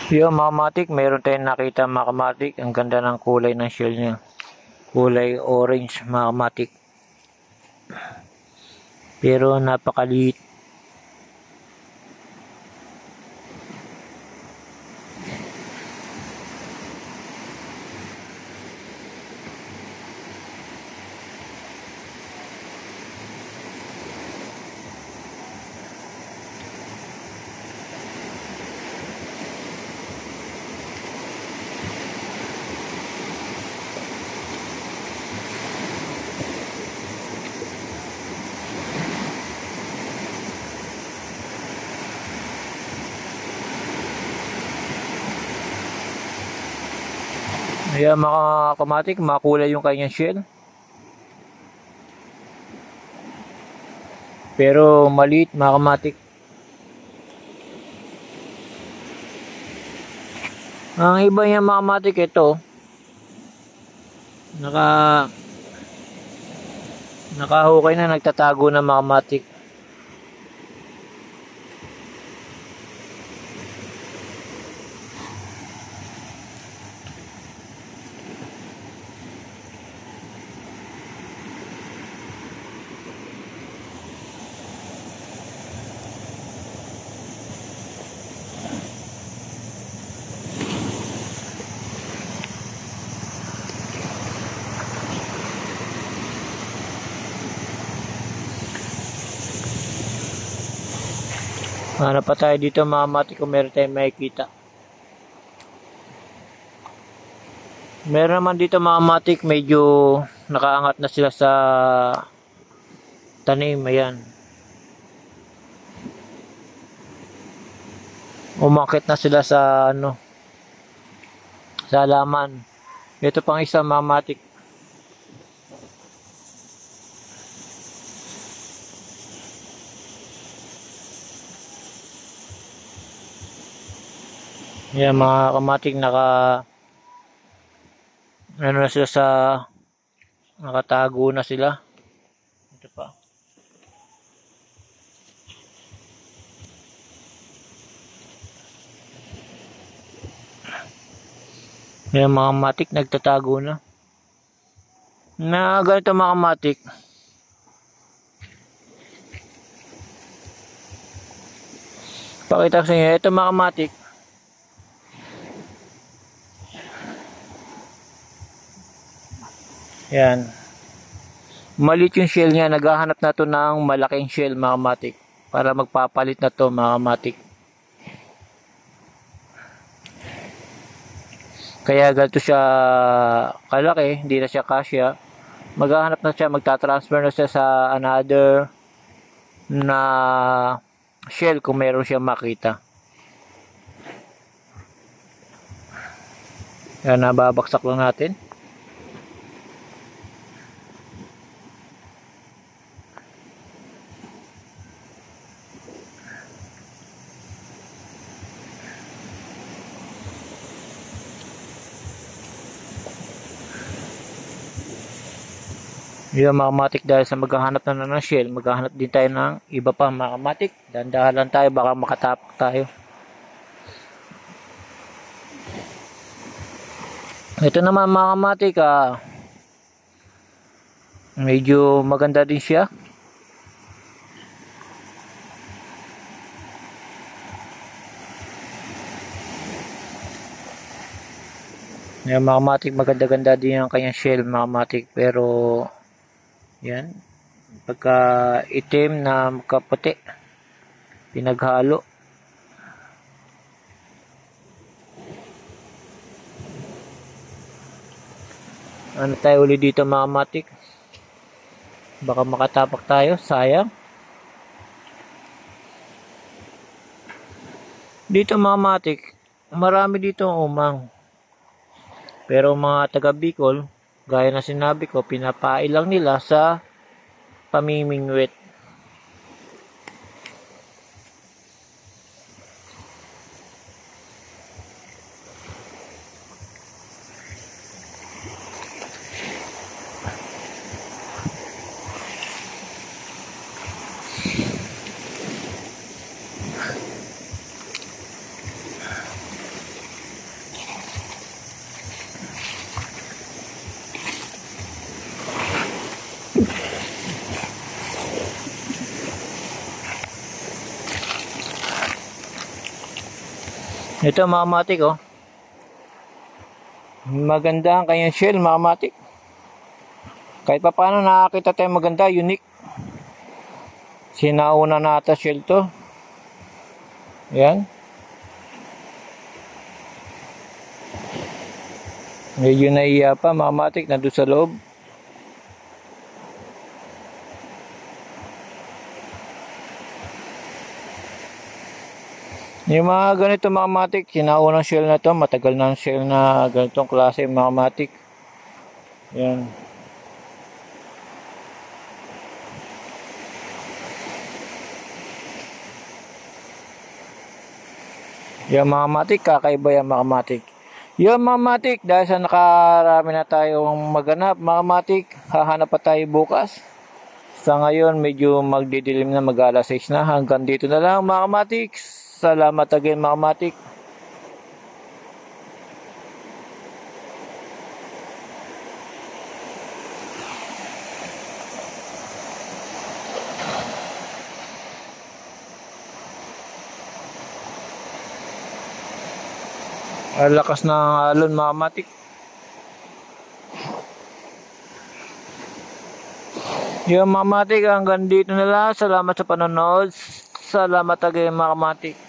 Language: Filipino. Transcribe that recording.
Yung mga matik, mayroon tayong nakita mga kamatik. Ang ganda ng kulay ng shell niya. Kulay orange mga kamatik. Pero napakaliit. Ayan mga kamatik, makulay yung kanyang shell. Pero maliit mga kamatik. Ang iba niya mga kamatik ito, nakahukay na, nagtatago na mga kamatik. Hanap pa tayo dito mga kamatik kung meron tayong makikita. Meron naman dito mga kamatik, medyo nakaangat na sila sa tanim. Ayan. Umakit na sila sa sa halaman. Ito pang isa mga kamatik. Ayan mga kamatik, na sila nakatago na sila. Ito pa. Ayan mga kamatik, nagtatago na. Na ganito mga kamatik. Pakita ko sa inyo. Ito mga kamatik. Ayan. Maliit yung shell niya. Naghahanap na to ng malaking shell mga kamatik. Para magpapalit na to mga kamatik. Kaya ganito siya kalaki. Hindi na siya kasya. Maghahanap na siya. Magta-transfer na siya sa another na shell kung meron siya makita. Yan, nababaksak lang natin. Yung mga kamatik, dahil sa maghahanap na ng shell, maghahanap din tayo ng iba pa mga kamatik. Dandahan lang tayo, baka makatapak tayo. Ito naman mga kamatik, medyo maganda din siya. Yung mga kamatik, maganda-ganda din ang kanyang shell mga kamatik. Pero yan, pagka itim na kaputi, pinaghalo. Ano tayo uli dito mga kamatik? Baka makatapak tayo, sayang. Dito mga kamatik, marami dito umang. Pero mga taga Bicol, gaya na sinabi ko, pinapain lang nila sa pamimingwit. Ito mga kamatik, oh. Maganda ang kanyang shell mga kamatik. Kahit pa paano nakakita tayo maganda, unique. Sinauna na ata shell to. Yan. Medyo naiya pa mga kamatik, nandun sa loob. Yung mga ganito mga kamatik, sinaunang shell na to, matagal na shell na ganitong klase mga kamatik. Yan. Yung mga kamatik, kakaiba yung mga kamatik. Yung mga kamatik, dahil sa nakarami na tayong maganap mga kamatik, hahanap pa tayo bukas. Sa ngayon, medyo magdidilim na, mag-alas 6 na. Hanggang dito na lang mga kamatik. Salamat again mga kamatik. Ang lakas ng alon mga kamatik. Yung mga kamatik, hanggang dito na lang. Salamat sa panonood. Salamat again mga kamatik.